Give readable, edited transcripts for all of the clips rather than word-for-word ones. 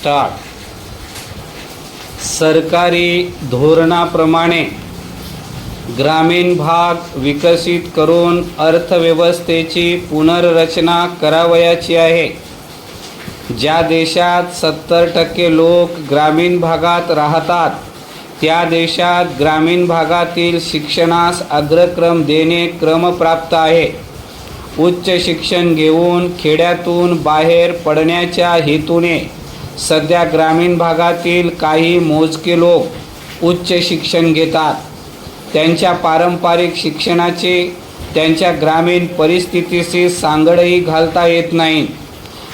Start. सरकारी धोरणाप्रमाणे ग्रामीण भाग विकसित करून अर्थव्यवस्थेची पुनर्रचना करावयाची आहे. ज्या देशात 70% लोक ग्रामीण भागात राहतात त्या देशात ग्रामीण भागातील शिक्षणास अग्रक्रम देणे क्रमप्राप्त आहे. उच्च शिक्षण घेऊन खेड्यातून बाहेर पडण्याच्या हेतूने सध्या ग्रामीण भागातील काही मोजके लोक उच्च शिक्षण घेतात. त्यांच्या पारंपरिक शिक्षणाची त्यांच्या ग्रामीण परिस्थितीशी सांगडही घालता येत नाही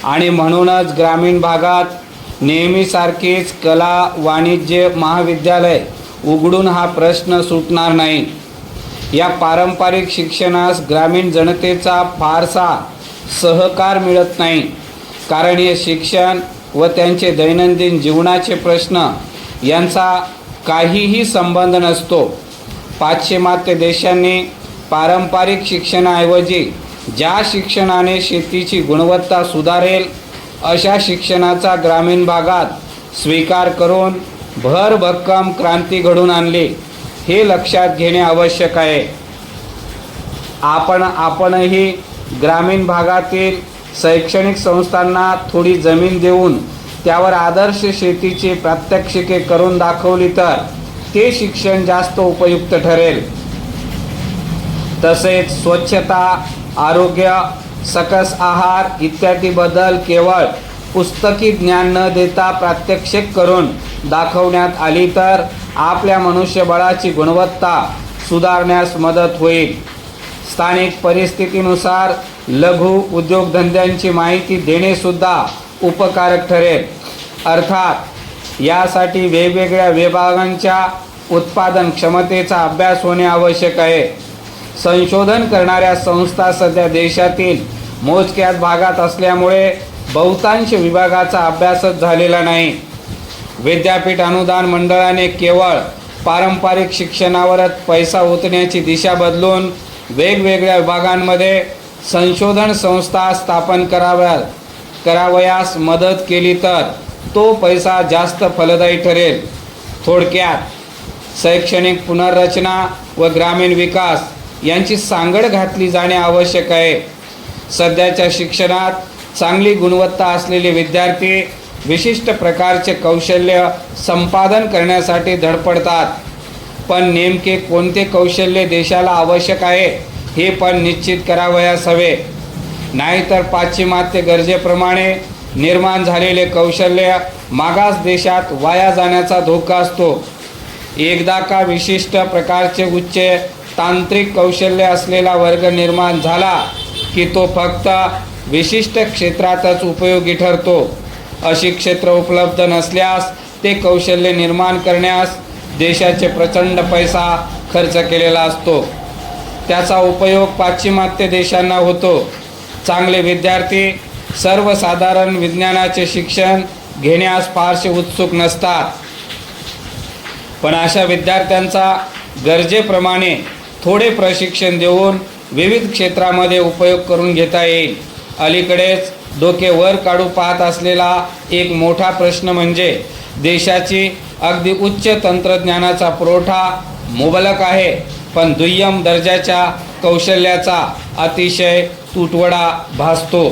आणि म्हणूनच ग्रामीण भागात नेहमीसारखीच कला वाणिज्य महाविद्यालय उघडून हा प्रश्न सुटणार नाही. या पारंपरिक शिक्षणास ग्रामीण जनतेचा फारसा सहकार मिळत नाही, कारण हे शिक्षण व त्यांचे दैनंदिन जीवनाचे प्रश्न यांचा काहीही संबंध नसतो. पाश्चिमात्य देशांनी पारंपरिक शिक्षणाऐवजी ज्या शिक्षणाने शेतीची गुणवत्ता सुधारेल अशा शिक्षणाचा ग्रामीण भागात स्वीकार करून भरभक्कम क्रांती घडवून आणली हे लक्षात घेणे आवश्यक आहे. आपणही ग्रामीण भागातील शैक्षणिक संस्थांना थोडी जमीन देऊन त्यावर आदर्श शेतीची प्रात्यक्षिके करून दाखवली तर ते शिक्षण जास्त उपयुक्त ठरेल. तसेच स्वच्छता, आरोग्य, सकस आहार इत्यादी बद्दल केवळ पुस्तकी ज्ञान न देता प्रात्यक्षिक करून दाखवण्यात आली तर आपल्या मनुष्यबळाची गुणवत्ता सुधारण्यास मदत होईल. स्थानिक परिस्थितीनुसार लघु उद्योगधंद्यांची माहिती देणे सुद्धा उपकारक ठरेल. अर्थात यासाठी वेगवेगळ्या विभागांच्या उत्पादन क्षमतेचा अभ्यास होणे आवश्यक आहे. संशोधन करणाऱ्या संस्था सध्या देशातील मोजक्याच भागात असल्यामुळे बहुतांश विभागाचा अभ्यासच झालेला नाही. विद्यापीठ अनुदान मंडळाने केवळ पारंपरिक शिक्षणावरच पैसा ओतण्याची दिशा बदलून वेगवेगळ्या विभागांमध्ये संशोधन संस्था स्थापन करावयास मदत केली तर तो पैसा जास्त फलदायी ठरेल. थोडक्यात शैक्षणिक पुनर्रचना व ग्रामीण विकास यांची सांगड घातली जाणे आवश्यक आहे. सध्याच्या शिक्षणात चांगली गुणवत्ता असलेले विद्यार्थी विशिष्ट प्रकारचे कौशल्य संपादन करण्यासाठी धडपडतात, पण नेमके कोणते कौशल्य देशाला आवश्यक आहे हे पण निश्चित करावयास हवे. नाहीतर पाश्चिमात्य गरजेप्रमाणे निर्माण झालेले कौशल्य मागास देशात वाया जाण्याचा धोका असतो. एकदा का विशिष्ट प्रकारचे उच्च तांत्रिक कौशल्य असलेला वर्ग निर्माण झाला की तो फक्त विशिष्ट क्षेत्रातच उपयोगी ठरतो. अशी क्षेत्र उपलब्ध नसल्यास ते कौशल्य निर्माण करण्यास देशाचे प्रचंड पैसा खर्च केलेला असतो. त्याचा उपयोग पाश्चिमात्य देशांना होतो. चांगले विद्यार्थी सर्वसाधारण विज्ञानाचे शिक्षण घेण्यास फारसे उत्सुक नसतात, पण अशा विद्यार्थ्यांचा गरजेप्रमाणे थोडे प्रशिक्षण देऊन विविध क्षेत्रामध्ये उपयोग करून घेता येईल. अलीकडेच डोके वर काढू पाहत असलेला एक मोठा प्रश्न म्हणजे देशाची अगदी उच्च तंत्रज्ञानाचा पुरवठा मुबलक आहे, पण दुय्यम दर्जाच्या कौशल्याचा अतिशय तुटवडा भासतो.